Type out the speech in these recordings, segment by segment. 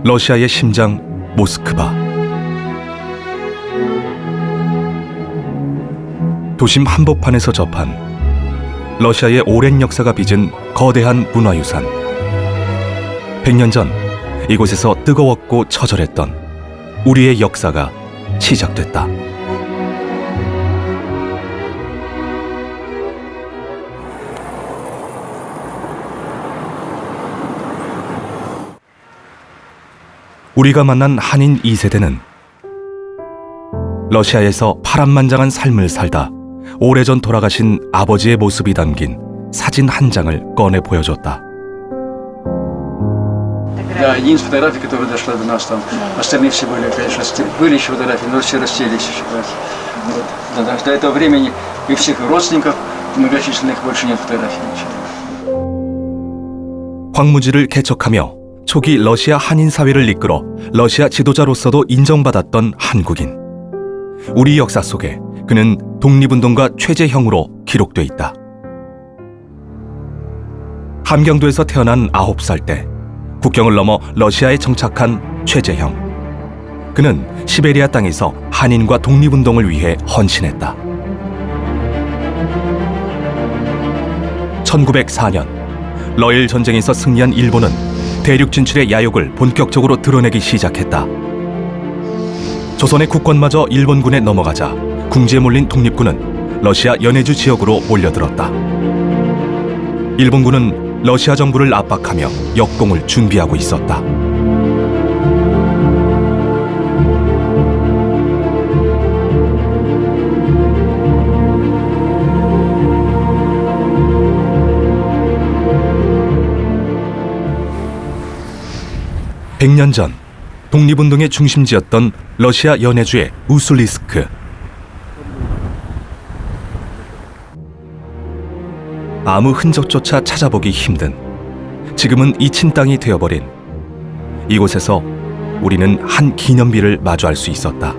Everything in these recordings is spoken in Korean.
러시아의 심장 모스크바. 도심 한복판에서 접한 러시아의 오랜 역사가 빚은 거대한 문화유산. 100년 전 이곳에서 뜨거웠고 처절했던 우리의 역사가 시작됐다. 우리가 만난 한인 2세대는 러시아에서 파란만장한 삶을 살다 오래전 돌아가신 아버지의 모습이 담긴 사진 한 장을 꺼내 보여줬다. Да, единственная фотография, которая дошла до нас, там остальные все были, конечно, были еще фотографии, но все расселись еще. До этого времени и всех родственников многочисленных больше нет фотографий. 황무지를 개척하며 초기 러시아 한인 사회를 이끌어 러시아 지도자로서도 인정받았던 한국인. 우리 역사 속에 그는 독립운동가 최재형으로 기록돼 있다. 함경도에서 태어난 9살 때 국경을 넘어 러시아에 정착한 최재형. 그는 시베리아 땅에서 한인과 독립운동을 위해 헌신했다. 1904년 러일 전쟁에서 승리한 일본은 대륙 진출의 야욕을 본격적으로 드러내기 시작했다. 조선의 국권마저 일본군에 넘어가자 궁지에 몰린 독립군은 러시아 연해주 지역으로 몰려들었다. 일본군은 러시아 정부를 압박하며 역공을 준비하고 있었다. (100년) 전 독립운동의 중심지였던 러시아 연해주의 우슬리스크. 아무 흔적조차 찾아보기 힘든, 지금은 잊힌 땅이 되어버린 이곳에서 우리는 한 기념비를 마주할 수 있었다.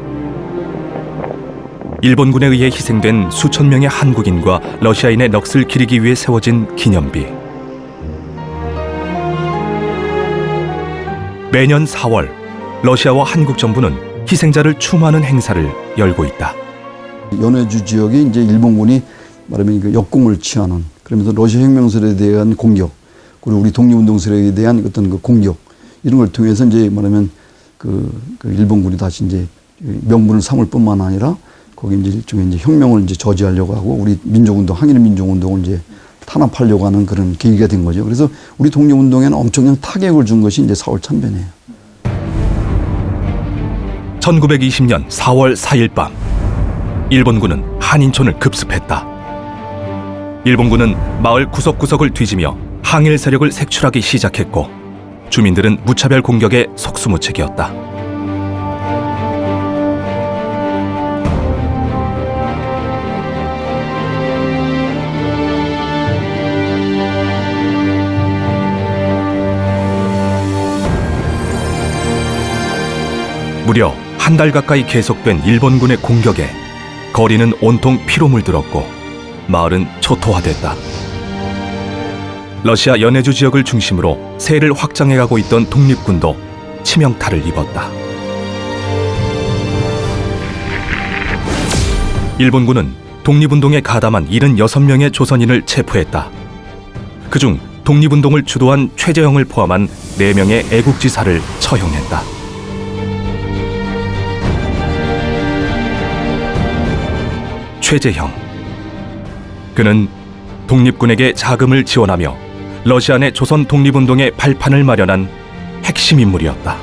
일본군에 의해 희생된 수천 명의 한국인과 러시아인의 넋을 기리기 위해 세워진 기념비. 매년 4월 러시아와 한국 정부는 희생자를 추모하는 행사를 열고 있다. 연해주 지역에 이제 일본군이 말하면 그 역공을 취하는, 그러면서 러시아 혁명설에 대한 공격, 그리고 우리 독립운동설에 대한 어떤 그 공격, 이런 걸 통해서 이제 말하면 그 일본군이 다시 이제 명분을 삼을 뿐만 아니라 거기 이제 일종의 이제 혁명을 이제 저지하려고 하고 우리 민족운동, 항일 민족운동을 이제 탄압하려고 하는 그런 계기가 된 거죠. 그래서 우리 독립운동에는 엄청난 타격을 준 것이 이제 4월 참변이에요. 1920년 4월 4일 밤 일본군은 한인촌을 급습했다. 일본군은 마을 구석구석을 뒤지며 항일 세력을 색출하기 시작했고 주민들은 무차별 공격에 속수무책이었다. 무려 한 달 가까이 계속된 일본군의 공격에 거리는 온통 피로 물들었고 마을은 초토화됐다. 러시아 연해주 지역을 중심으로 세를 확장해가고 있던 독립군도 치명타를 입었다. 일본군은 독립운동에 가담한 76명의 조선인을 체포했다. 그중 독립운동을 주도한 최재형을 포함한 4명의 애국지사를 처형했다. 최재형. 그는 독립군에게 자금을 지원하며 러시아 내 조선 독립운동의 발판을 마련한 핵심 인물이었다.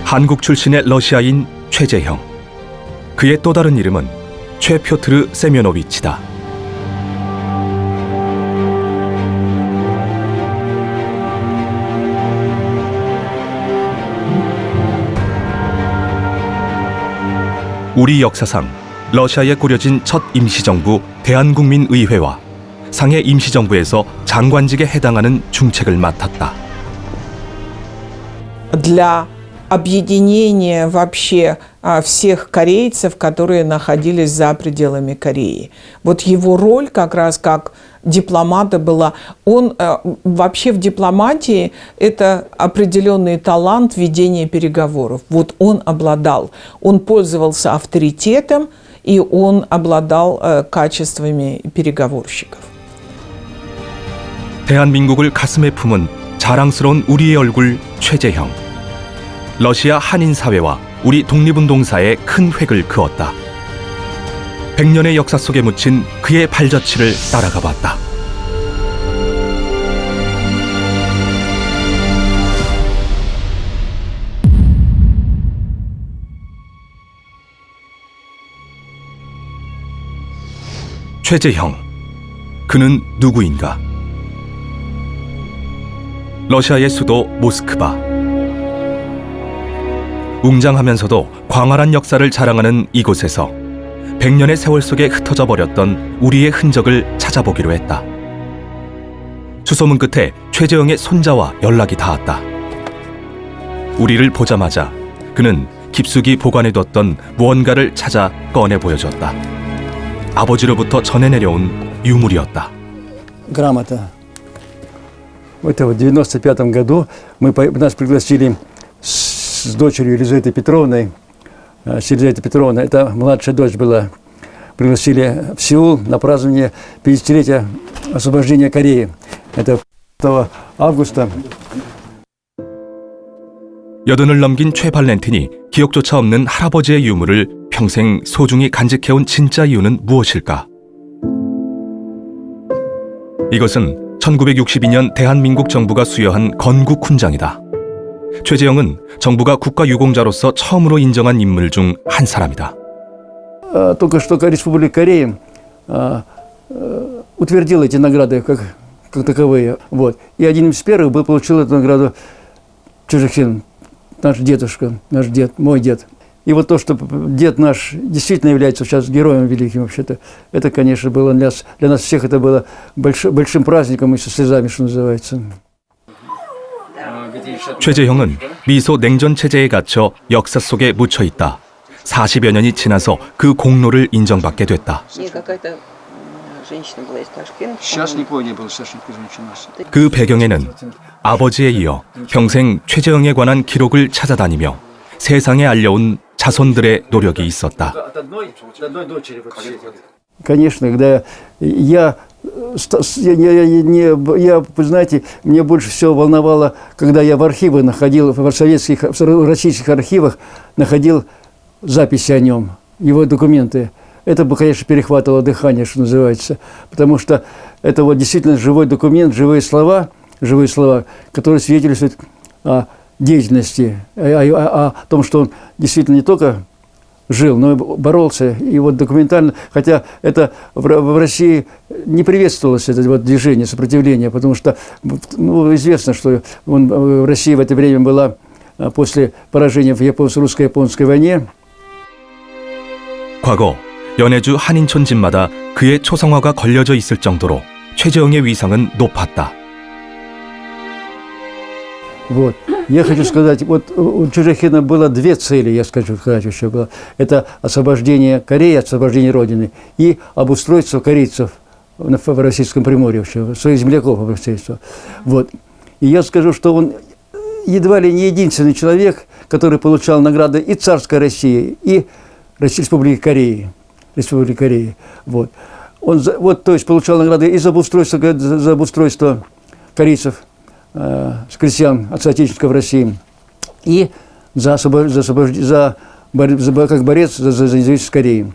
한국 출신의 러시아인 최재형. 그의 또 다른 이름은 최표트르 세면오비치다. 우리 역사상 러시아에 꾸려진 첫 임시정부 대한국민의회와 상해 임시정부에서 장관직에 해당하는 중책을 맡았다. Для объединение вообще всех корейцев, которые находились за пределами Кореи. Вот его роль как раз как дипломата была. Он вообще в дипломатии это определенный талант ведения переговоров. Вот он обладал. Он пользовался авторитетом, и он обладал качествами переговорщиков. 대한민국을 가슴에 품은 자랑스러운 우리의 얼굴 최재형. 러시아 한인 사회와 우리 독립운동사에 큰 획을 그었다. 100년의 역사 속에 묻힌 그의 발자취를 따라가 봤다. 최재형. 그는 누구인가? 러시아의 수도 모스크바. 웅장하면서도 광활한 역사를 자랑하는 이곳에서 100년의 세월 속에 흩어져 버렸던 우리의 흔적을 찾아보기로 했다. 수소문 끝에 최재형의 손자와 연락이 닿았다. 우리를 보자마자 그는 깊숙이 보관해뒀던 무언가를 찾아 꺼내 보여줬다. 아버지로부터 전해 내려온 유물이었다. Грамота. Это в 95 году нас пригласили с дочерью Елизаветой Петровной. Елизавета Петровна, это младшая дочь была. Пригласили в Сеул на празднование 50-летия освобождения Кореи. Это 5 августа. 여든을 넘긴 최 발렌틴이 기억조차 없는 할아버지의 유물을 평생 소중히 간직해온 진짜 이유는 무엇일까? 이것은 1962년 대한민국 정부가 수여한 건국 훈장이다. 최재형은 정부가 국가유공자로서 처음으로 인정한 인물 중 한 사람이다. Только что Республика Корея утвердила эти награды как таковые. Вот. И один из первых получил эту награду Чжэхин, наш дедушка, наш дед, мой дед. И вот то, что дед наш действительно является сейчас героем великим вообще-то, это, конечно, было для нас всех это было большим праздником и со слезами, что называется. 최재형은 미소 냉전 체제에 갇혀 역사 속에 묻혀 있다. 40여 년이 지나서 그 공로를 인정받게 됐다. Сейчас никого не было, сейчас никакой женщины. 그 배경에는 아버지에 이어 평생 최재형에 관한 기록을 찾아다니며 세상에 알려온 자손들의 노력이 있었다. Конечно, когда вы знаете, мне больше всего волновало, когда я в архивы находил, в российских архивах находил записи о нем, его документы. Это бы, конечно, перехватывало дыхание, что называется, потому что это вот действительно живой документ, живые слова, которые свидетельствуют о деятельности, о том, что он действительно не только жил, но и боролся. И вот документально, хотя это в России не приветствовалось, это вот движение, сопротивление, потому что известно, что в России в это время была после поражения в русско-японской войне. 과거 연해주 한인촌 집마다 그의 초상화가 걸려져 있을 정도로 최재형의 위상은 높았다. Вот. Я хочу сказать, вот у Чжэхина было две цели, я скажу, еще было. Это освобождение Кореи, освобождение Родины и обустройство корейцев в Российском Приморье, своих земляков обустройство. Вот. И я скажу, что он едва ли не единственный человек, который получал награды и царской России, и Республики Кореи. Вот. Он то есть получал награды и за обустройство корейцев, крестьян отцоотечественников в России, и как борец за независимость Кореи.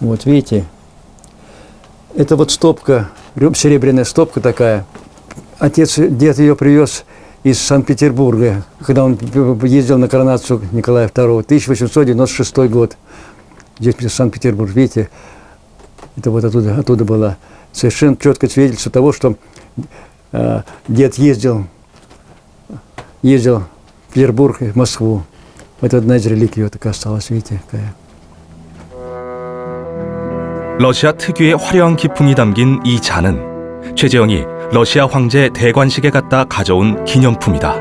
Вот видите, это вот стопка, серебряная стопка такая. Дед ее привез из Санкт-Петербурга, когда он ездил на коронацию Николая II, 1896 год. Здесь Санкт-Петербург, видите, это вот оттуда было совершенно четкое свидетельство того, что дед ездил в Петербург и в Москву. Это одна из реликвий вот такая осталась, видите, какая. 러시아 특유의 화려한 기풍이 담긴 이 잔은 최재형이 러시아 황제 대관식에 갔다 가져온 기념품이다.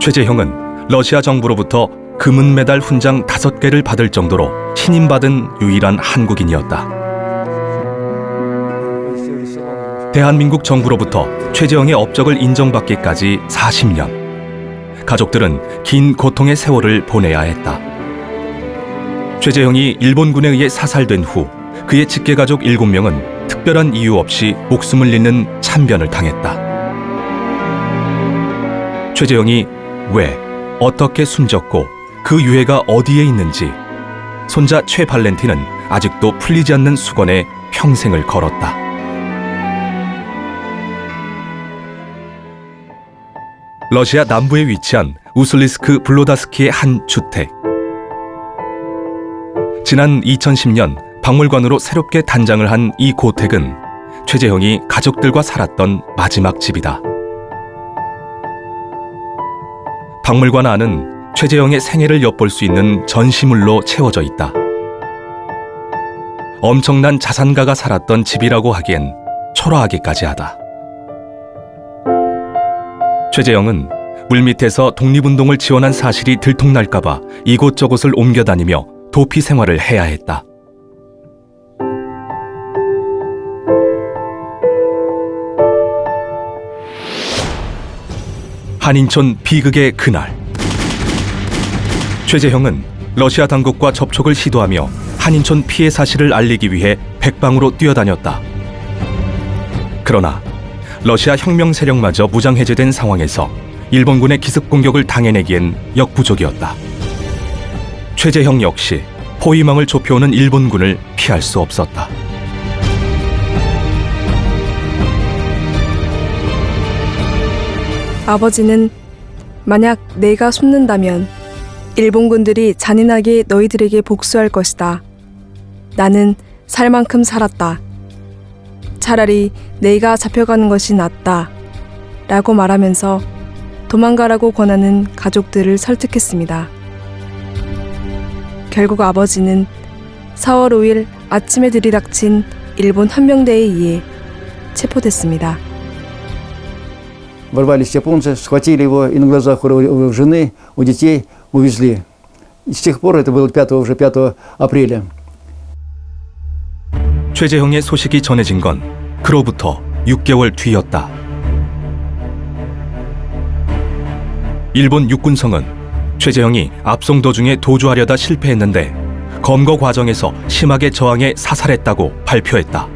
최재형은 러시아 정부로부터 금은 메달 훈장 5개를 받을 정도로 신임받은 유일한 한국인이었다. 대한민국 정부로부터 최재형의 업적을 인정받기까지 40년. 가족들은 긴 고통의 세월을 보내야 했다. 최재형이 일본군에 의해 사살된 후 그의 직계가족 7명은 특별한 이유 없이 목숨을 잃는 참변을 당했다. 최재형이 왜, 어떻게 숨졌고 그 유해가 어디에 있는지 손자 최 발렌틴은 아직도 풀리지 않는 수건에 평생을 걸었다. 러시아 남부에 위치한 우슬리스크 블로다스키의 한 주택. 지난 2010년 박물관으로 새롭게 단장을 한 이 고택은 최재형이 가족들과 살았던 마지막 집이다. 박물관 안은 최재형의 생애를 엿볼 수 있는 전시물로 채워져 있다. 엄청난 자산가가 살았던 집이라고 하기엔 초라하기까지 하다. 최재형은 물밑에서 독립운동을 지원한 사실이 들통날까봐 이곳저곳을 옮겨다니며 도피 생활을 해야 했다. 한인촌 비극의 그날, 최재형은 러시아 당국과 접촉을 시도하며 한인촌 피해 사실을 알리기 위해 백방으로 뛰어다녔다. 그러나 러시아 혁명 세력마저 무장 해제된 상황에서 일본군의 기습 공격을 당해내기엔 역부족이었다. 최재형 역시 포위망을 좁혀오는 일본군을 피할 수 없었다. 아버지는 만약 내가 숨는다면 일본군들이 잔인하게 너희들에게 복수할 것이다. 나는 살 만큼 살았다. 차라리 내가 잡혀가는 것이 낫다. 라고 말하면서 도망가라고 권하는 가족들을 설득했습니다. 결국 아버지는 4월 5일 아침에 들이닥친 일본 헌병대에 의해 체포됐습니다. Ворвались японцы, схватили его и на глазах у жены, у детей увезли. И с тех пор, это было уже 5 апреля. 최재형의 소식이 전해진 건 그로부터 6개월 뒤였다. 일본 육군성은 최재형이 압송 도중에 도주하려다 실패했는데 검거 과정에서 심하게 저항해 사살했다고 발표했다.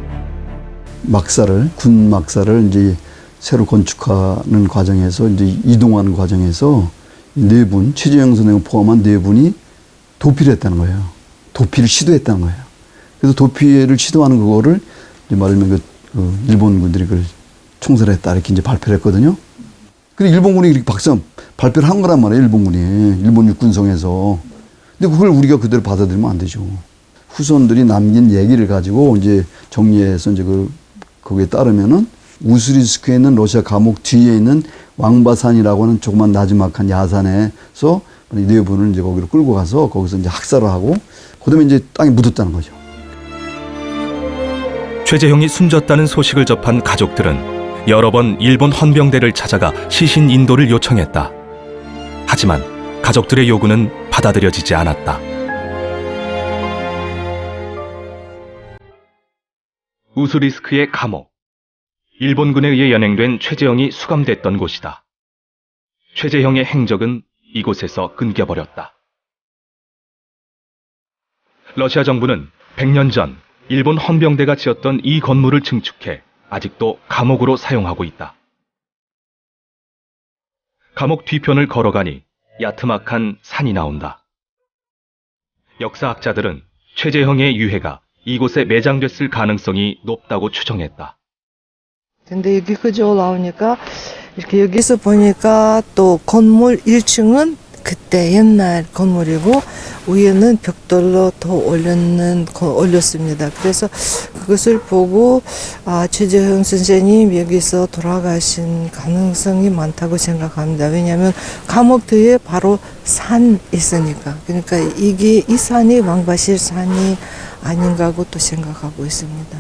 막사를, 군 막사를 이제 새로 건축하는 과정에서 이제 이동하는 과정에서 4분, 최재형 선생을 포함한 4분이 도피를 했다는 거예요. 도피를 시도했다는 거예요. 그래서 도피를 시도하는 그거를 이제 말하면 일본군들이 그걸 총살했다 이렇게 이제 발표를 했거든요. 근데 일본군이 이렇게 발표를 한 거란 말이에요. 일본군이 일본 육군성에서. 근데 그걸 우리가 그대로 받아들이면 안 되죠. 후손들이 남긴 얘기를 가지고 이제 정리해서 이제 거기에 따르면은 우스리스크에 있는 러시아 감옥 뒤에 있는 왕바산이라고 하는 조그만 나지막한 야산에서 4분을 이제 거기로 끌고 가서 거기서 이제 학살을 하고 그다음에 이제 땅에 묻었다는 거죠. 최재형이 숨졌다는 소식을 접한 가족들은 여러 번 일본 헌병대를 찾아가 시신 인도를 요청했다. 하지만 가족들의 요구는 받아들여지지 않았다. 우스리스크의 감옥. 일본군에 의해 연행된 최재형이 수감됐던 곳이다. 최재형의 행적은 이곳에서 끊겨버렸다. 러시아 정부는 100년 전 일본 헌병대가 지었던 이 건물을 증축해 아직도 감옥으로 사용하고 있다. 감옥 뒤편을 걸어가니 야트막한 산이 나온다. 역사학자들은 최재형의 유해가 이곳에 매장됐을 가능성이 높다고 추정했다. 근데 여기까지 올라오니까 이렇게 여기서 보니까 또 건물 1층은 그때 옛날 건물이고 위에는 벽돌로 더 올렸습니다. 그래서 그것을 보고 최재형 선생님 여기서 돌아가신 가능성이 많다고 생각합니다. 왜냐하면 감옥 뒤에 바로 산 있으니까. 그러니까 이 산이 왕바실 산이 아닌가 하고 또 생각하고 있습니다.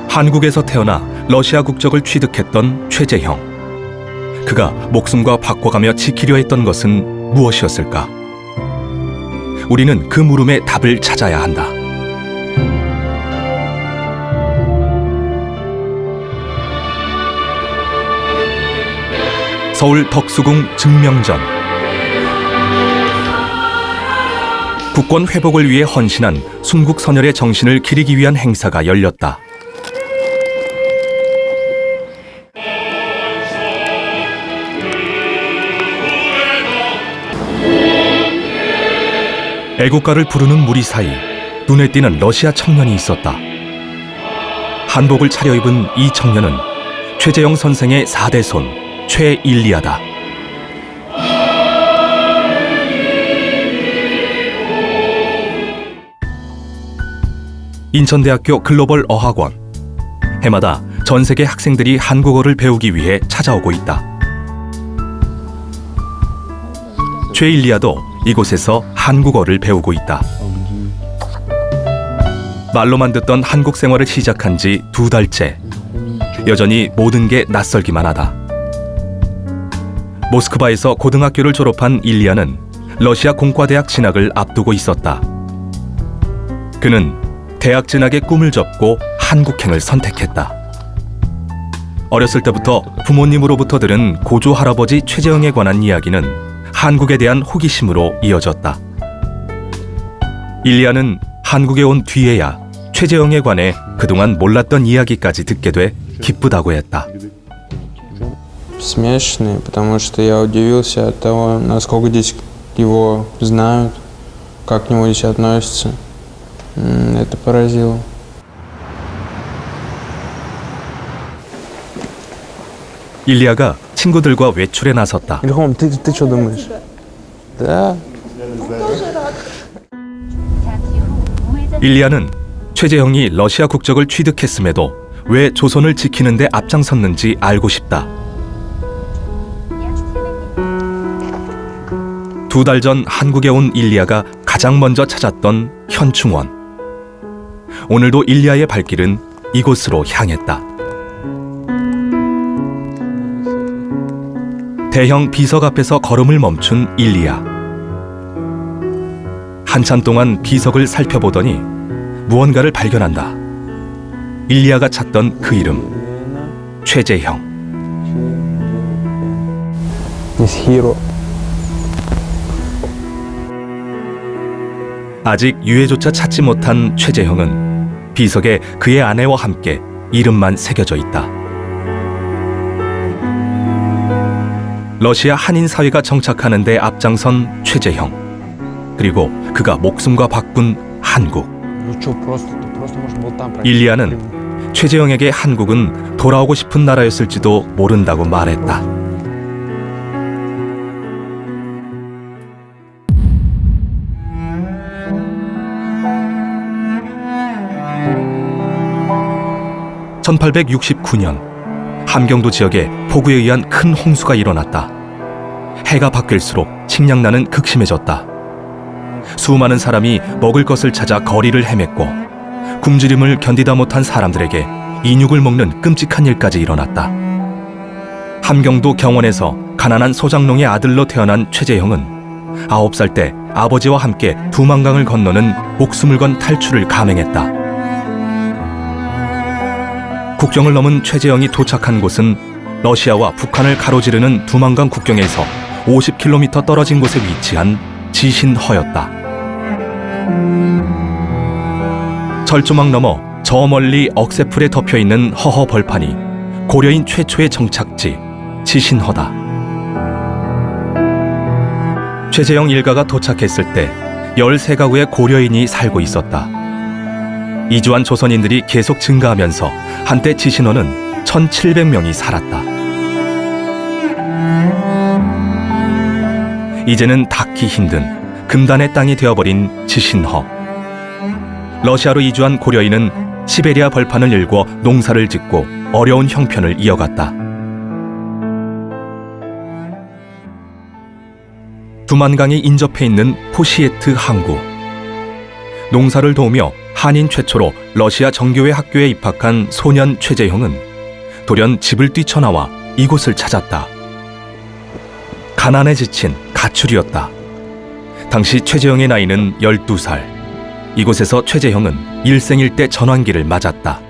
한국에서 태어나 러시아 국적을 취득했던 최재형. 그가 목숨과 바꿔가며 지키려 했던 것은 무엇이었을까? 우리는 그 물음에 답을 찾아야 한다. 서울 덕수궁 증명전. 국권 회복을 위해 헌신한 순국 선열의 정신을 기리기 위한 행사가 열렸다. 애국가를 부르는 무리 사이 눈에 띄는 러시아 청년이 있었다. 한복을 차려입은 이 청년은 최재형 선생의 4대 손 최일리아다. 인천대학교 글로벌 어학원. 해마다 전 세계 학생들이 한국어를 배우기 위해 찾아오고 있다. 최일리아도 이곳에서 한국어를 배우고 있다. 말로만 듣던 한국 생활을 시작한 지 2달째. 여전히 모든 게 낯설기만 하다. 모스크바에서 고등학교를 졸업한 일리아는 러시아 공과대학 진학을 앞두고 있었다. 그는 대학 진학의 꿈을 접고 한국행을 선택했다. 어렸을 때부터 부모님으로부터 들은 고조 할아버지 최재형에 관한 이야기는 한국에 대한 호기심으로 이어졌다. 일리아는 한국에 온 뒤에야 최재형에 관해 그동안 몰랐던 이야기까지 듣게 돼 기쁘다고 했다. Смешанный, потому что я удивился от того, насколько здесь его знают, как к нему здесь относятся. Это поразило. 일리아가 친구들과 외출에 나섰다. Ильхом, ты что думаешь? Да. 일리아는 최재형이 러시아 국적을 취득했음에도 왜 조선을 지키는 데 앞장섰는지 알고 싶다. 2달 전 한국에 온 일리아가 가장 먼저 찾았던 현충원. 오늘도 일리아의 발길은 이곳으로 향했다. 대형 비석 앞에서 걸음을 멈춘 일리아. 한참 동안 비석을 살펴보더니 무언가를 발견한다. 일리아가 찾던 그 이름, 최재형. This hero. 아직 유해조차 찾지 못한 최재형은 비석에 그의 아내와 함께 이름만 새겨져 있다. 러시아 한인 사회가 정착하는 데 앞장선 최재형. 그리고 그가 목숨과 바꾼 한국. 일리아는 최재형에게 한국은 돌아오고 싶은 나라였을지도 모른다고 말했다. (1869년) 함경도 지역에 폭우에 의한 큰 홍수가 일어났다. 해가 바뀔수록 식량난은 극심해졌다. 수많은 사람이 먹을 것을 찾아 거리를 헤맸고 굶주림을 견디다 못한 사람들에게 인육을 먹는 끔찍한 일까지 일어났다. 함경도 경원에서 가난한 소장농의 아들로 태어난 최재형은 9살 때 아버지와 함께 두만강을 건너는 목숨을 건 탈출을 감행했다. 국경을 넘은 최재형이 도착한 곳은 러시아와 북한을 가로지르는 두만강 국경에서 50km 떨어진 곳에 위치한 지신허였다. 철조망 너머 저 멀리 억새풀에 덮여있는 허허 벌판이 고려인 최초의 정착지 지신허다. 최재형 일가가 도착했을 때 13가구의 고려인이 살고 있었다. 이주한 조선인들이 계속 증가하면서 한때 지신허는 1700명이 살았다. 이제는 닿기 힘든 금단의 땅이 되어버린 지신허. 러시아로 이주한 고려인은 시베리아 벌판을 일궈 농사를 짓고 어려운 형편을 이어갔다. 두만강이 인접해 있는 포시에트 항구. 농사를 도우며 한인 최초로 러시아 정교회 학교에 입학한 소년 최재형은 돌연 집을 뛰쳐나와 이곳을 찾았다. 가난에 지친 가출이었다. 당시 최재형의 나이는 12살. 이곳에서 최재형은 일생일 때 전환기를 맞았다.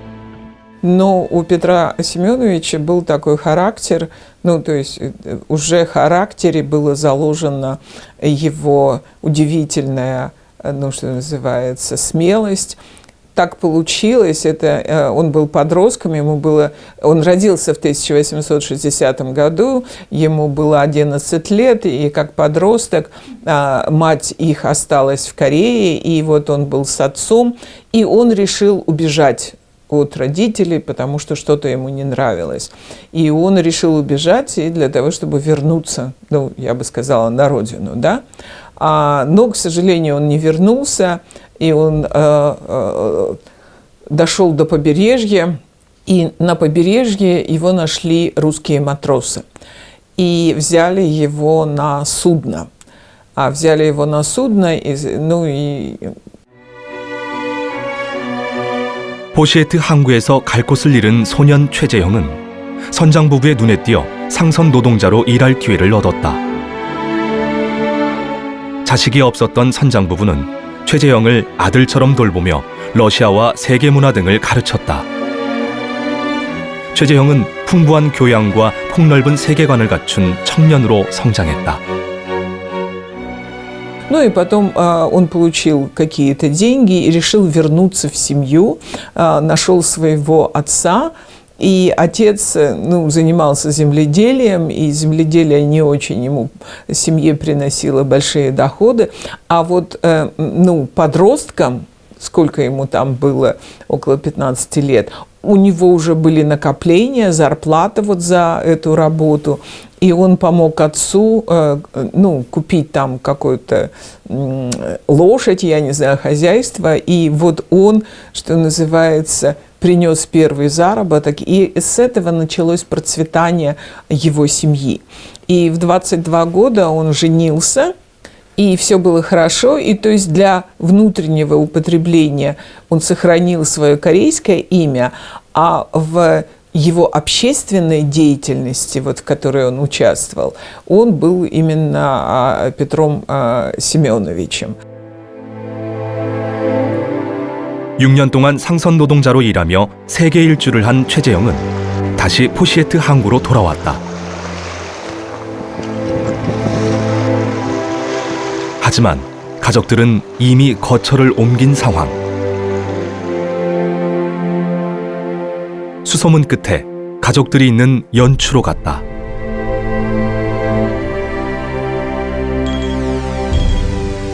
Но у Петра Семеновича был такой характер, ну, то есть уже в характере было заложено его удивительная, ну, что называется, смелость. Так получилось, он был подростком, он родился в 1860 году, ему было 11 лет, и как подросток мать их осталась в Корее, и вот он был с отцом, и он решил убежать от родителей, потому что что-то ему не нравилось. И он решил убежать и для того, чтобы вернуться, ну, я бы сказала, на родину, да. Но, к сожалению, он не вернулся, и он дошел до побережья, и на побережье его нашли русские матросы. И взяли его на судно. Взяли его на судно, 포시에트 항구에서 갈 곳을 잃은 소년 최재형은 선장 부부의 눈에 띄어 상선 노동자로 일할 기회를 얻었다. 자식이 없었던 선장 부부는 최재형을 아들처럼 돌보며 러시아와 세계 문화 등을 가르쳤다. 최재형은 풍부한 교양과 폭넓은 세계관을 갖춘 청년으로 성장했다. Ну и потом он получил какие-то деньги и решил вернуться в семью, нашел своего отца, и отец занимался земледелием, и земледелие не очень ему, семье приносило большие доходы, а вот подросткам, сколько ему там было, около 15 лет, у него уже были накопления, зарплата вот за эту работу, и он помог отцу купить там какую-то лошадь, я не знаю, хозяйство, и вот он, что называется, принес первый заработок, и с этого началось процветание его семьи. И в 22 года он женился, и все было хорошо, и то есть для внутреннего употребления он сохранил свое корейское имя, а в его общественной деятельности, вот, в которой он участвовал, он был именно Петром Семеновичем. 6년 동안 상선 노동자로 일하며 세계 일주를 한 최재형은 다시 포시에트 항구로 돌아왔다. 하지만 가족들은 이미 거처를 옮긴 상황. 수소문 끝에 가족들이 있는 연추로 갔다.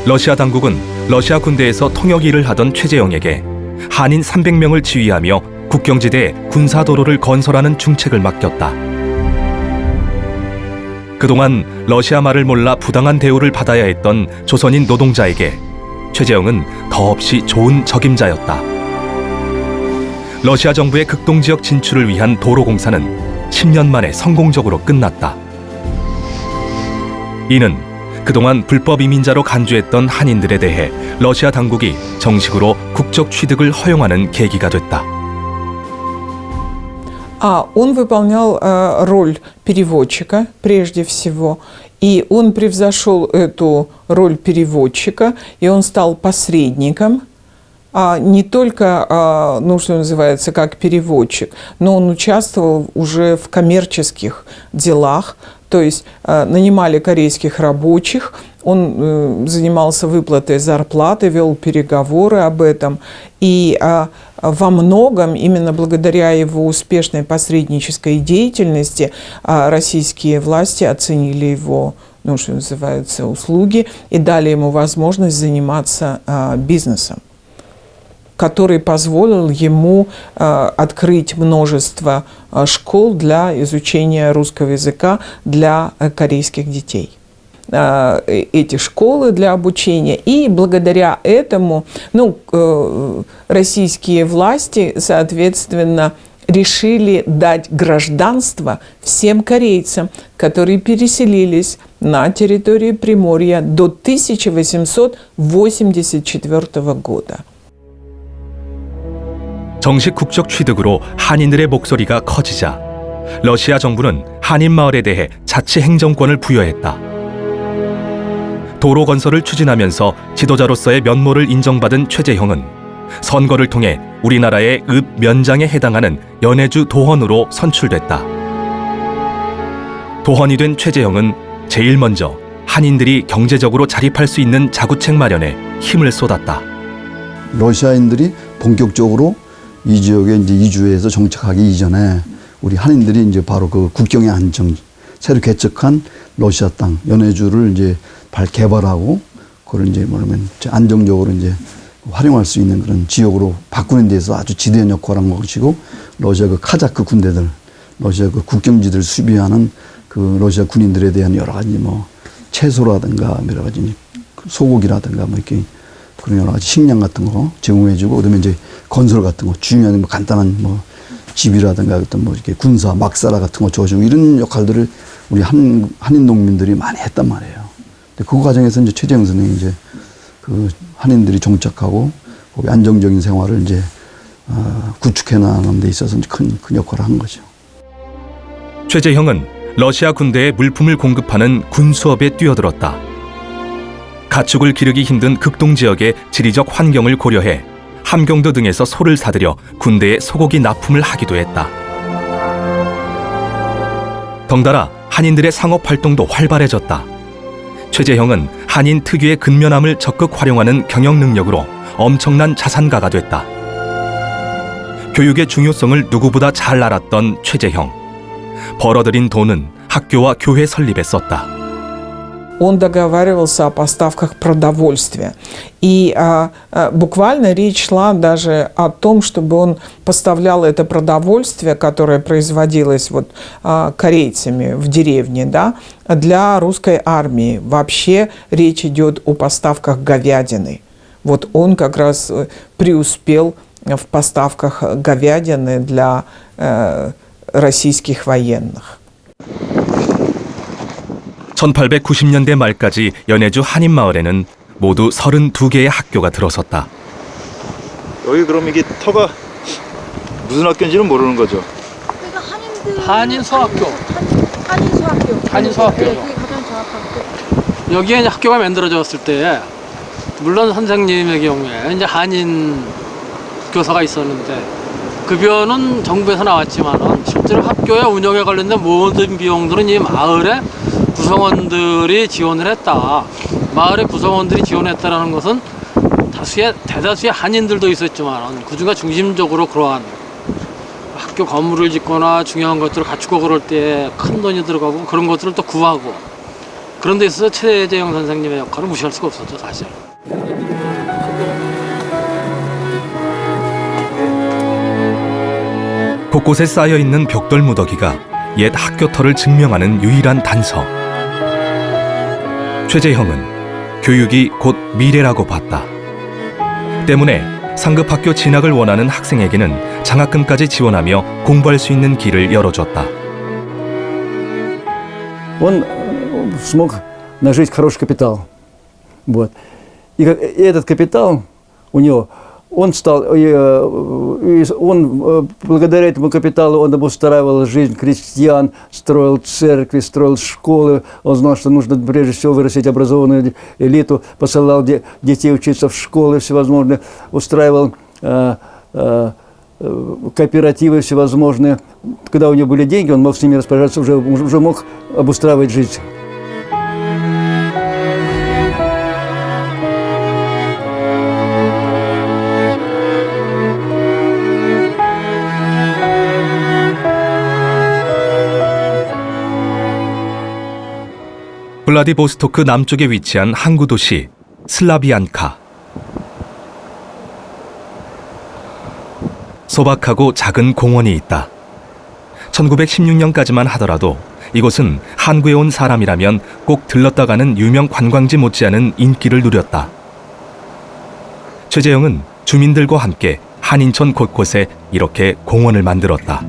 러시아 당국은 러시아 군대에서 통역 일을 하던 최재형에게 한인 300명을 지휘하며 국경지대에 군사도로를 건설하는 중책을 맡겼다. 그동안 러시아 말을 몰라 부당한 대우를 받아야 했던 조선인 노동자에게 최재형은 더없이 좋은 적임자였다. 러시아 정부의 극동지역 진출을 위한 도로 공사는 10년 만에 성공적으로 끝났다. 이는 그동안 불법 이민자로 간주했던 한인들에 대해 러시아 당국이 정식으로 국적 취득을 허용하는 계기가 됐다. Он выполнял роль переводчика прежде всего, и он превзошел эту роль переводчика, и он стал посредником, не только, что называется, как переводчик, но он участвовал уже в коммерческих делах, то есть нанимали корейских рабочих, он занимался выплатой зарплаты, вел переговоры об этом, и во многом именно благодаря его успешной посреднической деятельности российские власти оценили его, что называется, услуги и дали ему возможность заниматься бизнесом, который позволил ему открыть множество школ для изучения русского языка для корейских детей. Эти школы для обучения. И благодаря этому российские власти, соответственно, решили дать гражданство всем корейцам, которые переселились на территорию Приморья до 1884 года. 정식 국적 취득으로 한인들의 목소리가 커지자 러시아 정부는 한인 마을에 대해 자치 행정권을 부여했다. 도로 건설을 추진하면서 지도자로서의 면모를 인정받은 최재형은 선거를 통해 우리나라의 읍 면장에 해당하는 연해주 도헌으로 선출됐다. 도헌이 된 최재형은 제일 먼저 한인들이 경제적으로 자립할 수 있는 자구책 마련에 힘을 쏟았다. 러시아인들이 본격적으로 이 지역에 이제 이주해서 정착하기 이전에 우리 한인들이 이제 바로 그 국경의 안정, 새로 개척한 러시아 땅, 연해주를 이제 개발하고 그걸 이제 뭐냐면 안정적으로 이제 활용할 수 있는 그런 지역으로 바꾸는 데서 아주 지대한 역할을 한 것이고, 러시아 그 카자크 군대들, 러시아 그 국경지대를 수비하는 그 러시아 군인들에 대한 여러 가지 뭐 채소라든가 여러 가지 소고기라든가 뭐 이렇게 그런 여러 가지 식량 같은 거 제공해주고, 그다음에 이제 건설 같은 거, 중요한 뭐 간단한 뭐 집이라든가 어떤 뭐 이렇게 군사 막사라 같은 거 줘주고, 이런 역할들을 우리 한인 농민들이 많이 했단 말이에요. 근데 그 과정에서 이제 최재형 선생이 이제 그 한인들이 정착하고 거기 안정적인 생활을 이제 구축해 나가는 데 있어서 큰 역할을 한 거죠. 최재형은 러시아 군대에 물품을 공급하는 군수업에 뛰어들었다. 가축을 기르기 힘든 극동 지역의 지리적 환경을 고려해 함경도 등에서 소를 사들여 군대에 소고기 납품을 하기도 했다. 덩달아 한인들의 상업 활동도 활발해졌다. 최재형은 한인 특유의 근면함을 적극 활용하는 경영 능력으로 엄청난 자산가가 됐다. 교육의 중요성을 누구보다 잘 알았던 최재형. 벌어들인 돈은 학교와 교회 설립에 썼다. Он договаривался о поставках продовольствия. И буквально речь шла даже о том, чтобы он поставлял это продовольствие, которое производилось вот, корейцами в деревне, да, для русской армии. Вообще речь идет о поставках говядины. Вот он как раз преуспел в поставках говядины для российских военных. 1890년대 말까지 연해주 한인마을에는 모두 32개의 학교가 들어섰다. 여기 그럼 이게 터가 무슨 학교인지는 모르는 거죠? 한인 소학교. 한인 소학교. 여기에 이제 학교가 만들어졌을 때, 물론 선생님의 경우에 이제 한인 교사가 있었는데, 급여는 정부에서 나왔지만 실제로 학교의 운영에 관련된 모든 비용들은 이 마을의 구성원들이 지원을 했다. 마을의 구성원들이 지원했다는 것은 대다수의 한인들도 있었지만 그중에 중심적으로 그러한 학교 건물을 짓거나 중요한 것들을 갖추고 그럴 때 큰 돈이 들어가고 그런 것들을 또 구하고, 그런 데 있어서 최재형 선생님의 역할을 무시할 수가 없었죠, 사실. 곳곳에 쌓여있는 벽돌 무더기가 옛 학교터를 증명하는 유일한 단서. 최재형은 교육이 곧 미래라고 봤다. 때문에 상급학교 진학을 원하는 학생에게는 장학금까지 지원하며 공부할 수 있는 길을 열어줬다. Он смог нажить хороший капитал. Вот. И этот капитал у него, он благодаря этому капиталу он обустраивал жизнь крестьян, строил церкви, строил школы. Он знал, что нужно прежде всего вырастить образованную элиту, посылал детей учиться в школы всевозможные, устраивал кооперативы всевозможные. Когда у него были деньги, он мог с ними распоряжаться, уже мог обустраивать жизнь. 블라디보스토크 남쪽에 위치한 항구 도시 슬라비안카. 소박하고 작은 공원이 있다. 1916년까지만 하더라도 이곳은 한국에 온 사람이라면 꼭 들렀다 가는 유명 관광지 못지않은 인기를 누렸다. 최재형은 주민들과 함께 한인촌 곳곳에 이렇게 공원을 만들었다.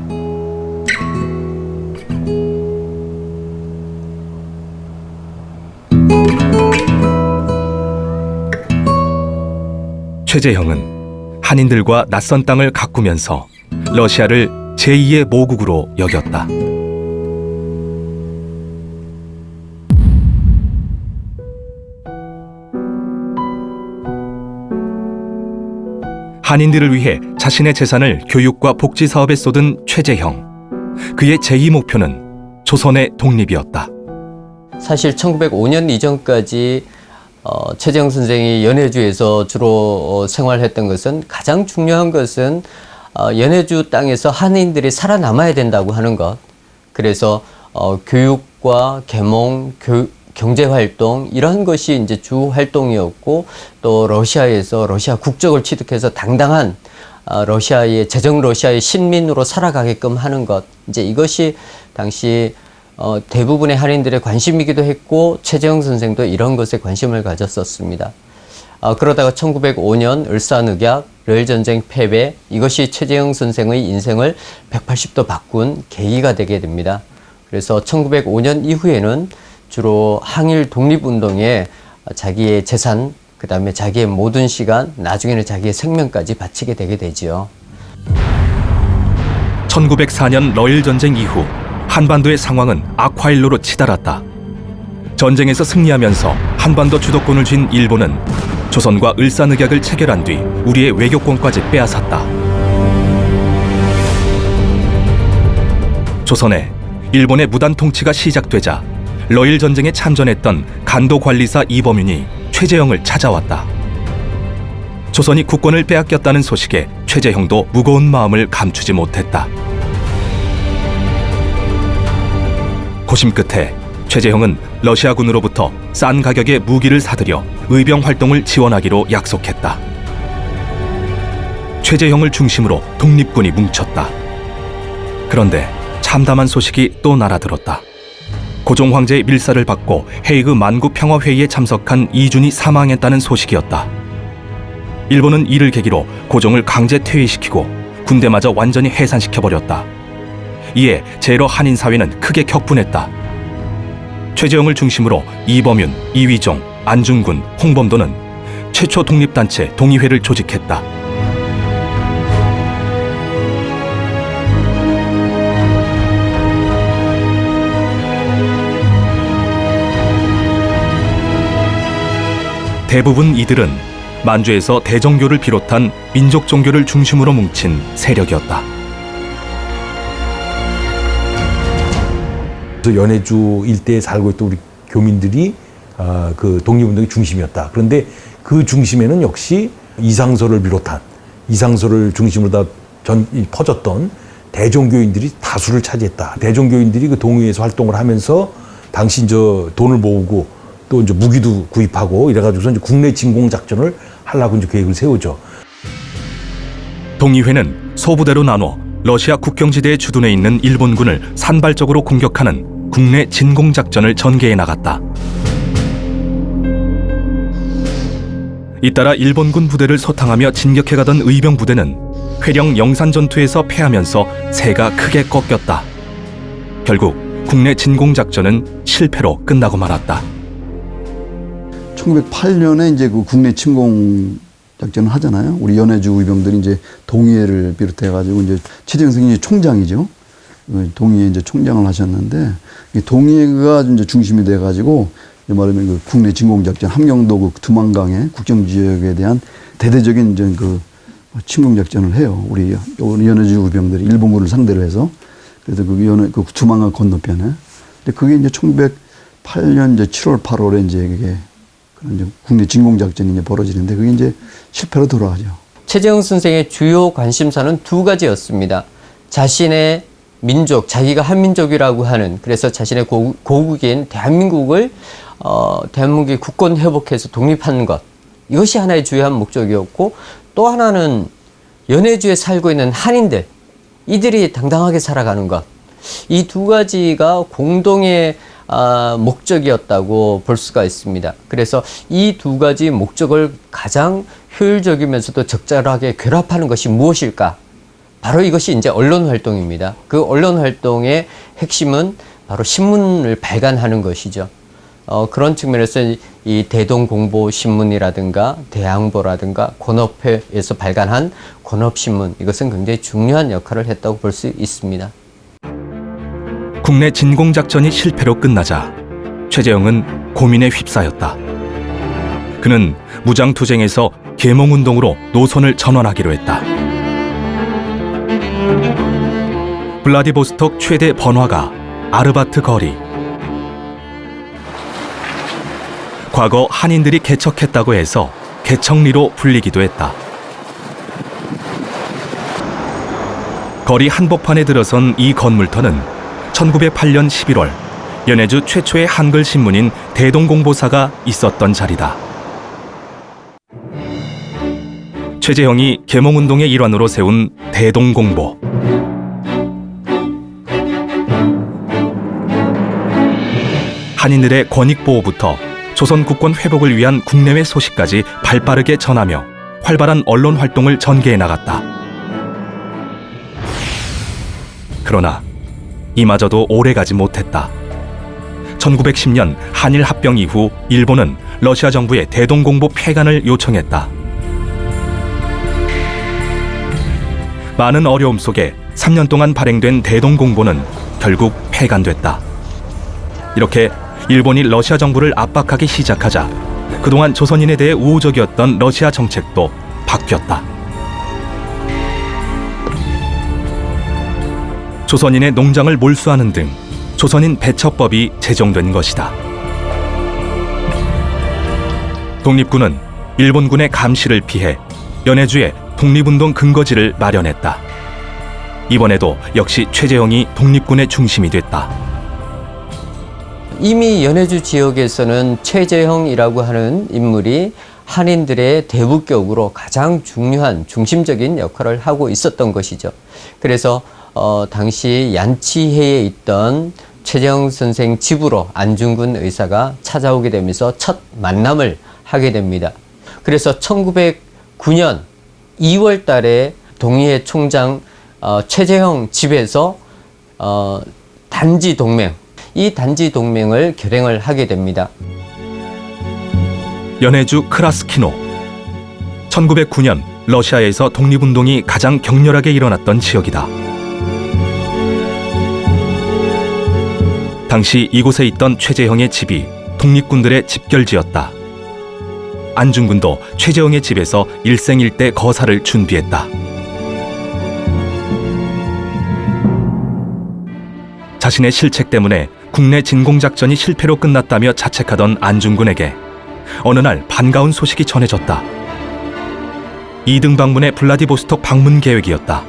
최재형은 한인들과 낯선 땅을 가꾸면서 러시아를 제2의 모국으로 여겼다. 한인들을 위해 자신의 재산을 교육과 복지 사업에 쏟은 최재형. 그의 제2 목표는 조선의 독립이었다. 사실 1905년 이전까지 최재형 선생이 연해주에서 주로 생활했던 것은 가장 중요한 것은 연해주 땅에서 한인들이 살아남아야 된다고 하는 것. 그래서 교육과 계몽, 경제활동 이런 것이 이제 주 활동이었고 또 러시아에서 러시아 국적을 취득해서 당당한 러시아의 제정 러시아의 신민으로 살아가게끔 하는 것. 이제 이것이 당시 대부분의 한인들의 관심이기도 했고 최재형 선생도 이런 것에 관심을 가졌었습니다. 그러다가 1905년 을사늑약, 러일전쟁 패배 이것이 최재형 선생의 인생을 180도 바꾼 계기가 되게 됩니다. 그래서 1905년 이후에는 주로 항일 독립운동에 자기의 재산, 그 다음에 자기의 모든 시간, 나중에는 자기의 생명까지 바치게 되게 되지요. 1904년 러일전쟁 이후 한반도의 상황은 악화일로로 치달았다. 전쟁에서 승리하면서 한반도 주도권을 쥔 일본은 조선과 을사늑약을 체결한 뒤 우리의 외교권까지 빼앗았다. 조선에 일본의 무단 통치가 시작되자 러일전쟁에 참전했던 간도관리사 이범윤이 최재형을 찾아왔다. 조선이 국권을 빼앗겼다는 소식에 최재형도 무거운 마음을 감추지 못했다. 고심 끝에 최재형은 러시아군으로부터 싼 가격에 무기를 사들여 의병 활동을 지원하기로 약속했다. 최재형을 중심으로 독립군이 뭉쳤다. 그런데 참담한 소식이 또 날아들었다. 고종 황제의 밀사를 받고 헤이그 만구평화회의에 참석한 이준이 사망했다는 소식이었다. 일본은 이를 계기로 고종을 강제 퇴위시키고 군대마저 완전히 해산시켜버렸다. 이에 제러 한인 사회는 크게 격분했다. 최재형을 중심으로 이범윤, 이휘종, 안중근, 홍범도는 최초 독립단체 동의회를 조직했다. 대부분 이들은 만주에서 대정교를 비롯한 민족 종교를 중심으로 뭉친 세력이었다. 그래서 연해주 일대에 살고 있던 우리 교민들이 그 독립운동의 중심이었다. 그런데 그 중심에는 역시 이상서를 비롯한 이상서를 중심으로 다 퍼졌던 대종교인들이 다수를 차지했다. 대종교인들이 그 동의회에서 활동을 하면서 당시 돈을 모으고 또 이제 무기도 구입하고 이래가지고서 이제 국내 진공 작전을 하려고 이제 계획을 세우죠. 동의회는 소부대로 나눠 러시아 국경지대에 주둔해 있는 일본군을 산발적으로 공격하는 국내 진공 작전을 전개해 나갔다. 잇따라 일본군 부대를 소탕하며 진격해가던 의병 부대는 회령 영산 전투에서 패하면서 세가 크게 꺾였다. 결국 국내 진공 작전은 실패로 끝나고 말았다. 1908년에 이제 그 국내 침공 작전을 하잖아요. 우리 연해주 의병들이 이제 동의회를 비롯해가지고 이제 최재형 선생님이 총장이죠. 동의회 이제 총장을 하셨는데 이 동의회가 이제 중심이 돼가지고 말하면 그 국내 진공 작전 함경도 그 두만강의 국경 지역에 대한 대대적인 이제 그 침공 작전을 해요. 우리 연해주 의병들이 일본군을 상대로 해서 그래서 그 두만강 건너편에. 근데 그게 이제 1908년 이제 7월 8월에 이제 그게 이제 국내 진공 작전이 이제 벌어지는데 그게 이제 실패로 돌아가죠. 최재형 선생의 주요 관심사는 두 가지였습니다. 자신의 민족, 자기가 한민족이라고 하는 그래서 자신의 고국인 대한민국을 대한민국이 국권 회복해서 독립하는 것 이것이 하나의 주요한 목적이었고 또 하나는 연해주에 살고 있는 한인들 이들이 당당하게 살아가는 것 이 두 가지가 공동의 목적이었다고 볼 수가 있습니다. 그래서 이 두 가지 목적을 가장 효율적이면서도 적절하게 결합하는 것이 무엇일까? 바로 이것이 이제 언론 활동입니다. 그 언론 활동의 핵심은 바로 신문을 발간하는 것이죠. 그런 측면에서 이 대동공보신문이라든가 대항보라든가 권업회에서 발간한 권업신문 이것은 굉장히 중요한 역할을 했다고 볼 수 있습니다. 국내 진공작전이 실패로 끝나자 최재형은 고민에 휩싸였다. 그는 무장투쟁에서 계몽운동으로 노선을 전환하기로 했다. 블라디보스톡 최대 번화가 아르바트 거리. 과거 한인들이 개척했다고 해서 개척리로 불리기도 했다. 거리 한복판에 들어선 이 건물터는 1908년 11월 연해주 최초의 한글 신문인 대동공보사가 있었던 자리다. 최재형이 계몽운동의 일환으로 세운 대동공보. 한인들의 권익보호부터 조선 국권 회복을 위한 국내외 소식까지 발빠르게 전하며 활발한 언론 활동을 전개해 나갔다. 그러나 이마저도 오래가지 못했다. 1910년 한일 합병 이후 일본은 러시아 정부의 대동공보 폐간을 요청했다. 많은 어려움 속에 3년 동안 발행된 대동공보는 결국 폐간됐다. 이렇게 일본이 러시아 정부를 압박하기 시작하자 그동안 조선인에 대해 우호적이었던 러시아 정책도 바뀌었다. 조선인의 농장을 몰수하는 등 조선인 배척법이 제정된 것이다. 독립군은 일본군의 감시를 피해 연해주에 독립운동 근거지를 마련했다. 이번에도 역시 최재형이 독립군의 중심이 됐다. 이미 연해주 지역에서는 최재형이라고 하는 인물이 한인들의 대북격으로 가장 중요한 중심적인 역할을 하고 있었던 것이죠. 그래서 당시 양치해에 있던 최재형 선생 집으로 안중근 의사가 찾아오게 되면서 첫 만남을 하게 됩니다. 그래서 1909년 2월 달에 동의회 총장 최재형 집에서 단지 동맹, 이 단지 동맹을 결행을 하게 됩니다. 연해주 크라스키노. 1909년 러시아에서 독립운동이 가장 격렬하게 일어났던 지역이다. 당시 이곳에 있던 최재형의 집이 독립군들의 집결지였다. 안중근도 최재형의 집에서 일생일대 거사를 준비했다. 자신의 실책 때문에 국내 진공작전이 실패로 끝났다며 자책하던 안중근에게 어느 날 반가운 소식이 전해졌다. 2등 방문의 블라디보스톡 방문 계획이었다.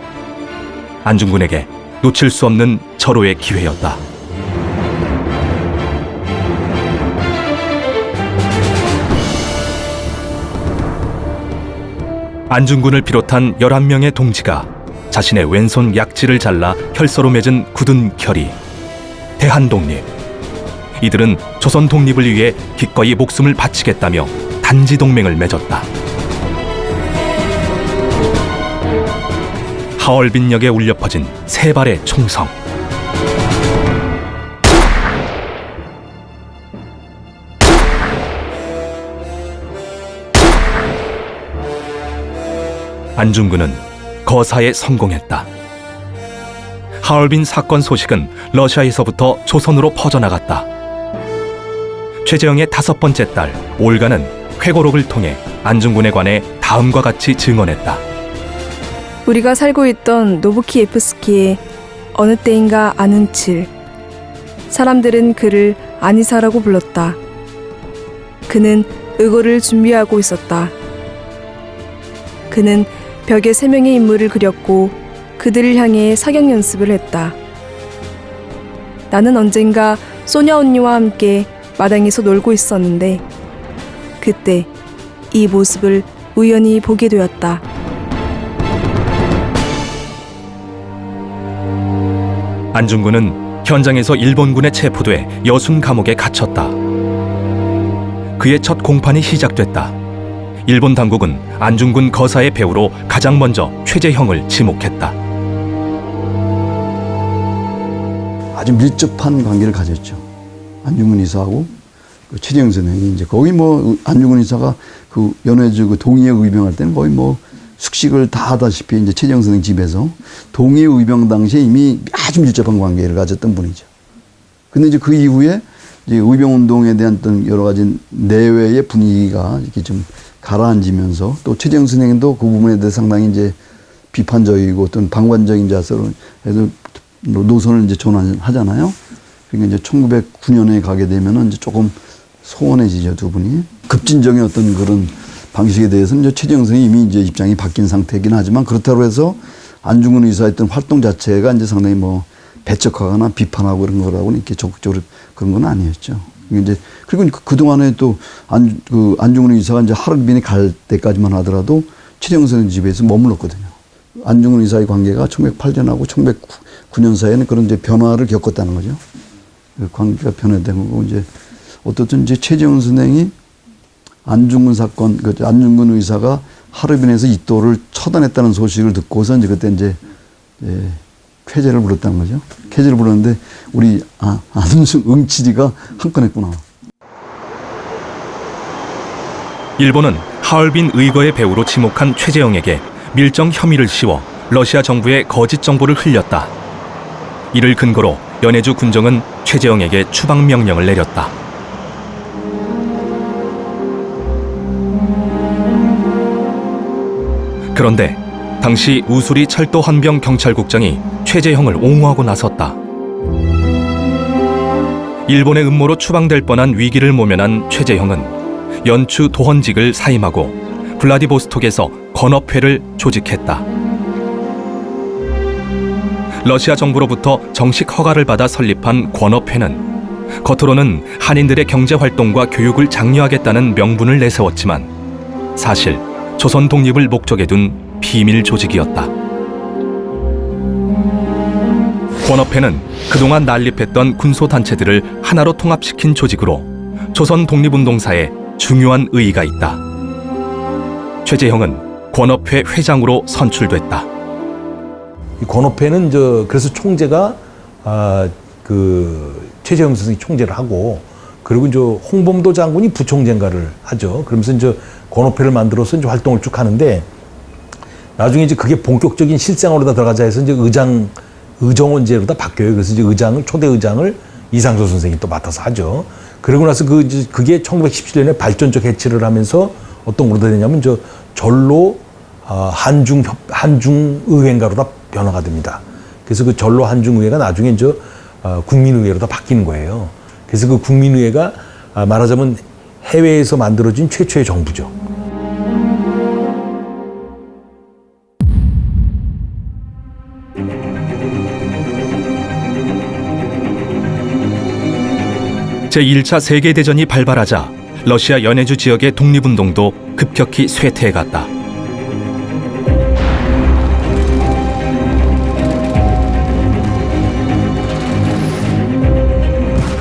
안중근에게 놓칠 수 없는 절호의 기회였다. 안중근을 비롯한 11명의 동지가 자신의 왼손 약지를 잘라 혈서로 맺은 굳은 결의, 대한독립. 이들은 조선 독립을 위해 기꺼이 목숨을 바치겠다며 단지 동맹을 맺었다. 하얼빈역에 울려 퍼진 세 발의 총성. 안중근은 거사에 성공했다. 하얼빈 사건 소식은 러시아에서부터 조선으로 퍼져나갔다. 최재형의 5번째 딸 올가는 회고록을 통해 안중근에 관해 다음과 같이 증언했다. 우리가 살고 있던 노부키예프스키의 어느 때인가 아는 칠. 사람들은 그를 아니사라고 불렀다. 그는 의거를 준비하고 있었다. 그는 벽에 3명의 인물을 그렸고 그들을 향해 사격 연습을 했다. 나는 언젠가 소냐 언니와 함께 마당에서 놀고 있었는데 그때 이 모습을 우연히 보게 되었다. 안중근은 현장에서 일본군에 체포돼 여순 감옥에 갇혔다. 그의 첫 공판이 시작됐다. 일본 당국은 안중근 거사의 배우로 가장 먼저 최재형을 지목했다. 아주 밀접한 관계를 가졌죠. 안중근 이사하고 그 최재형 선생이 이제 거의 뭐 안중근 이사가 그 연해주 그 동의회 의병할 때는 거의 뭐 숙식을 다 하다시피 이제 최재형 선생 집에서 동의회 의병 당시에 이미 아주 밀접한 관계를 가졌던 분이죠. 근데 이제 그 이후에 이제 의병 운동에 대한 어떤 여러 가지 내외의 분위기가 이렇게 좀 가라앉으면서 또 최재형 선생님도 그 부분에 대해 상당히 이제 비판적이고 어떤 방관적인 자세로 해서 노선을 이제 전환하잖아요. 그러니까 이제 1909년에 가게 되면은 이제 조금 소원해지죠, 두 분이. 급진적인 어떤 그런 방식에 대해서는 이제 최재형 선생님이 이미 이제 입장이 바뀐 상태이긴 하지만 그렇다고 해서 안중근 의사의 어떤 활동 자체가 이제 상당히 뭐 배척하거나 비판하고 이런 거라고는 이렇게 적극적으로 그런 건 아니었죠. 이제 그리고 그동안에 또 안중근 의사가 이제 하얼빈에 갈 때까지만 하더라도 최재형 선생님 집에서 머물렀거든요. 안중근 의사의 관계가 1908년하고 1909년 사이에는 그런 이제 변화를 겪었다는 거죠. 그 관계가 변화된 거고 이제 어떻든 이제 최재형 선생이 안중근 사건, 안중근 의사가 하얼빈에서 입도를 처단했다는 소식을 듣고서 이제 그때 이제 쾌제를 불렀다는 거죠. 쾌제를 불렀는데 우리 응치리가 한 건 했구나. 일본은 하얼빈 의거의 배우로 지목한 최재형에게 밀정 혐의를 씌워 러시아 정부에 거짓 정보를 흘렸다. 이를 근거로 연해주 군정은 최재형에게 추방 명령을 내렸다. 그런데 당시 우수리 철도 헌병 경찰국장이 최재형을 옹호하고 나섰다. 일본의 음모로 추방될 뻔한 위기를 모면한 최재형은 연추 도헌직을 사임하고 블라디보스톡에서 건업회를 조직했다. 러시아 정부로부터 정식 허가를 받아 설립한 권업회는 겉으로는 한인들의 경제활동과 교육을 장려하겠다는 명분을 내세웠지만 사실 조선 독립을 목적에 둔 비밀 조직이었다. 권업회는 그동안 난립했던 군소단체들을 하나로 통합시킨 조직으로 조선 독립운동사에 중요한 의의가 있다. 최재형은 권업회 회장으로 선출됐다. 이 권업회는 그래서 총재가 최재형 선생이 총재를 하고 그리고 이제 홍범도 장군이 부총재인가를 하죠. 그러면서 이제 권업회를 만들어서 이제 활동을 쭉 하는데 나중에 이제 그게 본격적인 실생활로 다 들어가자 해서 이제 의정원제로 다 바뀌어요. 그래서 이제 초대 의장을 이상소 선생이 또 맡아서 하죠. 그러고 나서 그게 1917년에 발전적 해체를 하면서 어떤 걸로 되냐면 전로 한중의회인가로 다 변화가 됩니다. 그래서 그 전로 한중의회가 나중에 이제 국민의회로 다 바뀌는 거예요. 그래서 그 국민의회가 말하자면 해외에서 만들어진 최초의 정부죠. 제1차 세계대전이 발발하자 러시아 연해주 지역의 독립운동도 급격히 쇠퇴해갔다.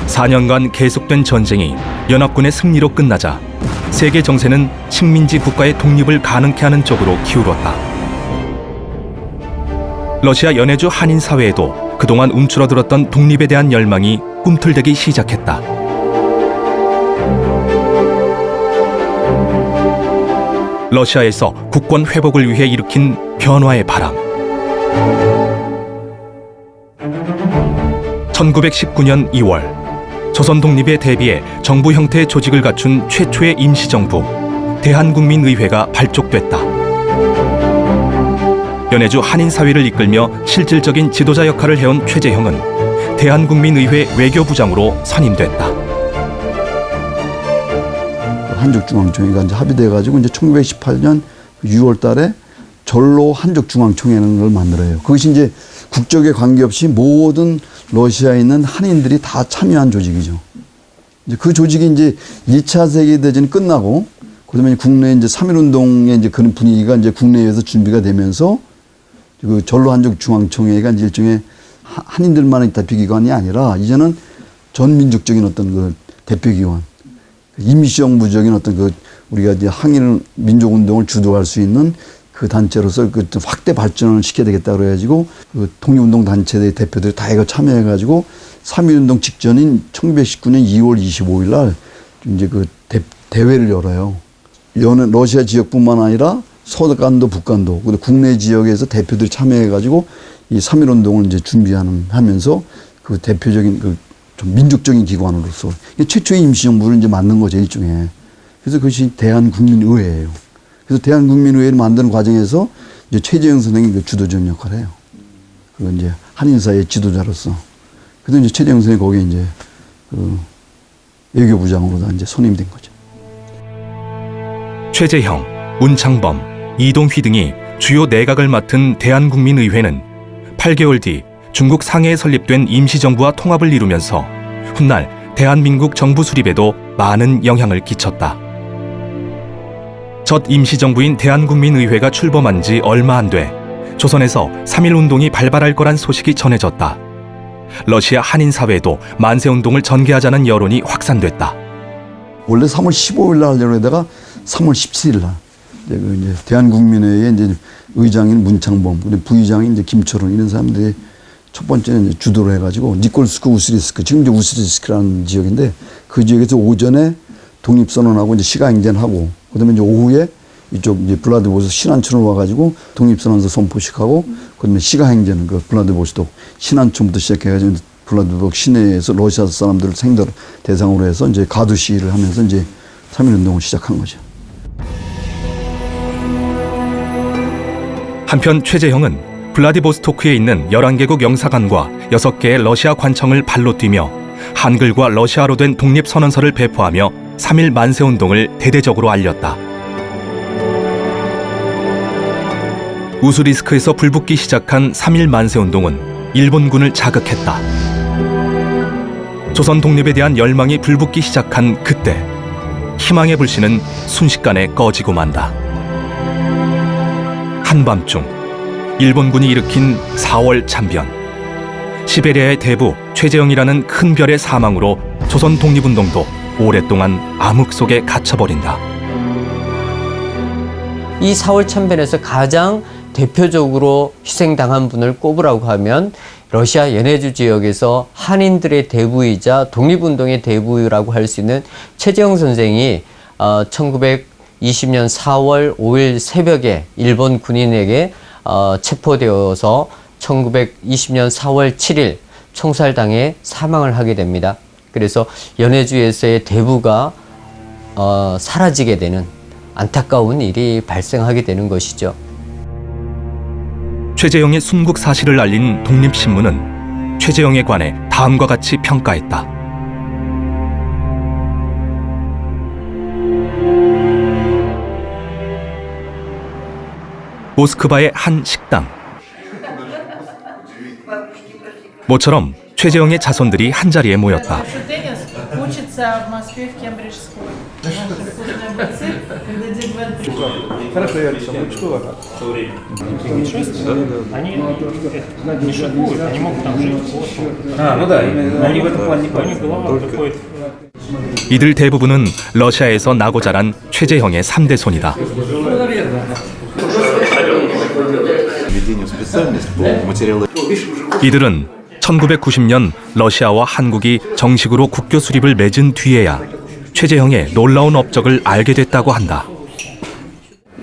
(4년간) 계속된 전쟁이 연합군의 승리로 끝나자 세계 정세는 식민지 국가의 독립을 가능케 하는 쪽으로 기울었다. 러시아 연해주 한인 사회에도 그동안 움츠러들었던 독립에 대한 열망이 꿈틀대기 시작했다. 러시아에서 국권 회복을 위해 일으킨 변화의 바람. 1919년 2월 조선 독립에 대비해 정부 형태의 조직을 갖춘 최초의 임시정부 대한국민의회가 발족됐다. 연해주 한인사회를 이끌며 실질적인 지도자 역할을 해온 최재형은 대한국민의회 외교부장으로 선임됐다. 한족중앙총회가 이제 합의돼가지고 이제 1918년 6월 달에 전로 한족중앙총회라는 걸 만들어요. 그것이 이제 국적에 관계없이 모든 러시아에 있는 한인들이 다 참여한 조직이죠. 이제 그 조직이 이제 2차 세계대전이 끝나고, 그다음에 국내 이제 3.1운동의 이제 그런 분위기가 이제 국내에서 준비가 되면서 그 전로 한족중앙총회가 이제 일종의 한인들만의 대표기관이 아니라 이제는 전 민족적인 어떤 그 대표기관, 임시정부적인 어떤 우리가 이제 항일 민족운동을 주도할 수 있는 그 단체로서 그 확대 발전을 시켜야 되겠다 그래가지고 그 독립운동 단체의 대표들이 다 이거 참여해가지고 3.1운동 직전인 1919년 2월 25일 날 이제 그 대회를 열어요. 러시아 지역뿐만 아니라 서간도 북간도 그리고 국내 지역에서 대표들이 참여해가지고 이 3.1운동을 이제 하면서 그 대표적인 좀 민족적인 기관으로서 최초의 임시정부를 이제 만든 거죠, 일종의. 그래서 그것이 대한국민의회예요. 그래서 대한국민의회를 만드는 과정에서 이제 최재형 선생이 그 주도적 역할을 해요. 그 이제 한인사의 지도자로서. 그래서 이제 최재형 선생이 거기에 이제 그 외교부장으로 이제 선임이 된 거죠. 최재형, 문창범, 이동휘 등이 주요 내각을 맡은 대한국민의회는 8개월 뒤 중국 상해에 설립된 임시정부와 통합을 이루면서 훗날 대한민국 정부 수립에도 많은 영향을 끼쳤다. 첫 임시정부인 대한국민의회가 출범한 지 얼마 안 돼 조선에서 3.1운동이 발발할 거란 소식이 전해졌다. 러시아 한인사회에도 만세운동을 전개하자는 여론이 확산됐다. 원래 3월 15일 날 하려고 하다가 3월 17일 날 이제 대한국민회의 이제 의장인 문창범, 그리고 부의장인 이제 김철원 이런 사람들이 첫 번째는 이제 주도를 해가지고 니콜스크 우스리스크, 지금 이제 우스리스크라는 지역인데 그 지역에서 오전에 독립선언하고 이제 시가행전하고 그다음에 이제 오후에 이쪽 이제 블라디보스토크 신안촌으로 와가지고 독립선언서 선포식하고 그다음에 시가행전 그 블라디보스토크 신안촌부터 시작해가지고 블라디보스토크 시내에서 러시아 사람들을 생들 대상으로 해서 이제 가두 시위를 하면서 이제 3.1운동을 시작한 거죠. 한편 최재형은 블라디보스토크에 있는 11개국 영사관과 6개의 러시아 관청을 발로 뛰며 한글과 러시아로 된 독립선언서를 배포하며 3.1 만세운동을 대대적으로 알렸다. 우스리스크에서 불붙기 시작한 3.1 만세운동은 일본군을 자극했다. 조선 독립에 대한 열망이 불붙기 시작한 그때 희망의 불씨는 순식간에 꺼지고 만다. 한밤중 일본군이 일으킨 4월 참변. 시베리아의 대부 최재형이라는 큰 별의 사망으로 조선 독립운동도 오랫동안 암흑 속에 갇혀버린다. 이 4월 참변에서 가장 대표적으로 희생당한 분을 꼽으라고 하면 러시아 연해주 지역에서 한인들의 대부이자 독립운동의 대부라고 할 수 있는 최재형 선생이 1920년 4월 5일 새벽에 일본 군인에게 체포되어서 1920년 4월 7일 총살당해 사망을 하게 됩니다. 그래서 연해주에서의 대부가 사라지게 되는 안타까운 일이 발생하게 되는 것이죠. 최재형의 순국 사실을 알린 독립신문은 최재형에 관해 다음과 같이 평가했다. 모스크바의 한 식당. 모처럼 최재형의 자손들이 한자리에 모였다. 이들 대부분은 러시아에서 나고 자란 최재형의 3대 손이다. 이들은 1990년 러시아와 한국이 정식으로 국교 수립을 맺은 뒤에야 최재형의 놀라운 업적을 알게 됐다고 한다.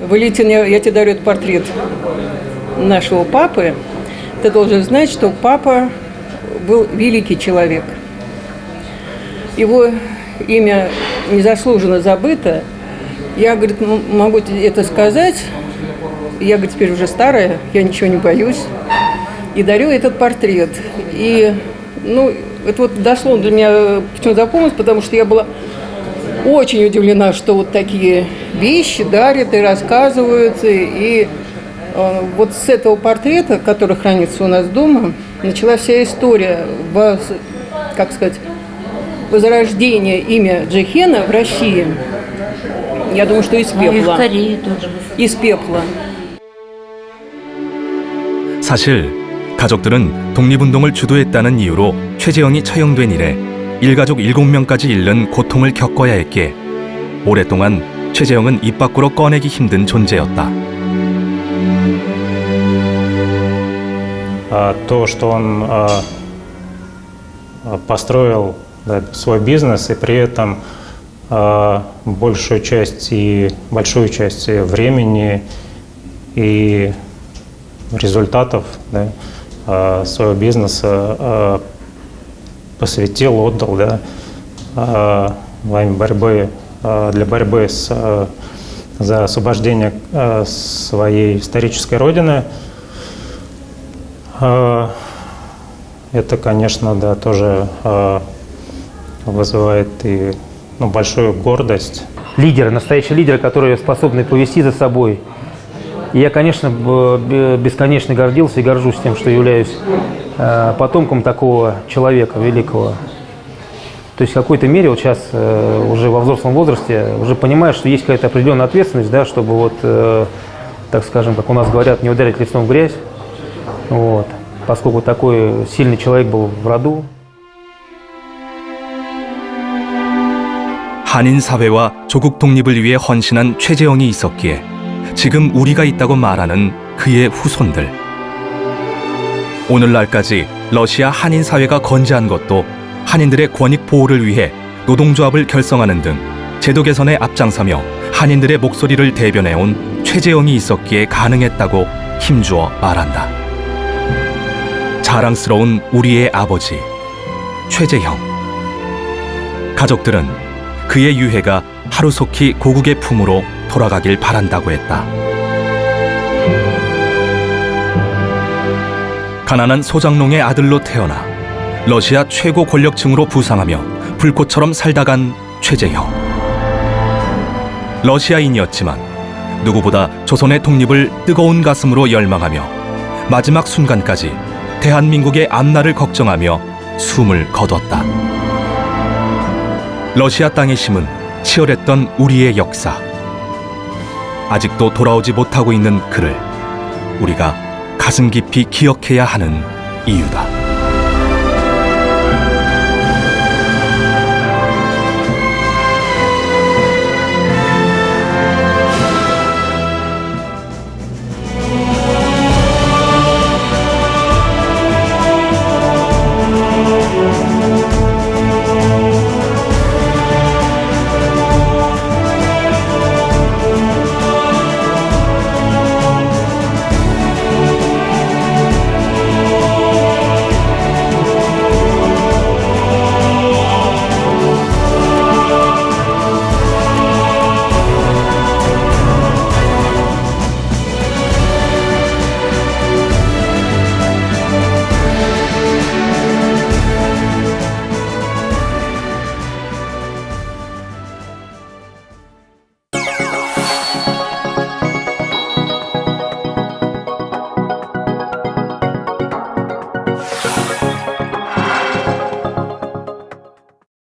Валентин, я тебе дарю портрет нашего папы. Ты должен знать, что папа был великий человек. Его имя незаслуженно забыто. Я, говорит, могу это сказать. Я, говорит, теперь уже старая, я ничего не боюсь. И дарю этот портрет. И, это вот дословно для меня почему запомнилось, потому что я была очень удивлена, что вот такие вещи дарят и рассказывают. И вот с этого портрета, который хранится у нас дома, началась вся история, возрождения имя Джехена в России. Я думаю, что из пепла. И в Корее тоже. Из пепла. 사실 가족들은 독립운동을 주도했다는 이유로 최재형이 처형된 이래 일가족 7명까지 잃는 고통을 겪어야 했기에 오랫동안 최재형은 입 밖으로 꺼내기 힘든 존재였다. То, что он построил свой бизнес и при этом большую часть времени и результатов своего бизнеса посвятил, отдал во имя борьбы для борьбы за освобождение своей исторической родины. Это, конечно, да, тоже вызывает и большую гордость. Лидеры, настоящие лидеры, которые способны повести за собой. И я, конечно, бесконечно гордился и горжусь тем, что являюсь потомком такого человека великого. То есть в какой-то мере вот сейчас уже во взрослом возрасте уже понимаешь, что есть какая-то определенная ответственность, да, чтобы вот, так скажем, как у нас говорят, не ударить лицом в грязь. Вот. Поскольку такой сильный человек был в роду. 한인 사회와 조국 독립을 위해 헌신한 최재형이 있었기에 지금 우리가 있다고 말하는 그의 후손들. 오늘날까지 러시아 한인 사회가 건재한 것도 한인들의 권익 보호를 위해 노동조합을 결성하는 등 제도 개선에 앞장서며 한인들의 목소리를 대변해온 최재형이 있었기에 가능했다고 힘주어 말한다. 자랑스러운 우리의 아버지 최재형. 가족들은 그의 유해가 하루속히 고국의 품으로 돌아가길 바란다고 했다. 가난한 소장농의 아들로 태어나 러시아 최고 권력층으로 부상하며 불꽃처럼 살다간 최재형. 러시아인이었지만 누구보다 조선의 독립을 뜨거운 가슴으로 열망하며 마지막 순간까지 대한민국의 앞날을 걱정하며 숨을 거뒀다. 러시아 땅의 심은 치열했던 우리의 역사. 아직도 돌아오지 못하고 있는 그를 우리가 가슴 깊이 기억해야 하는 이유다.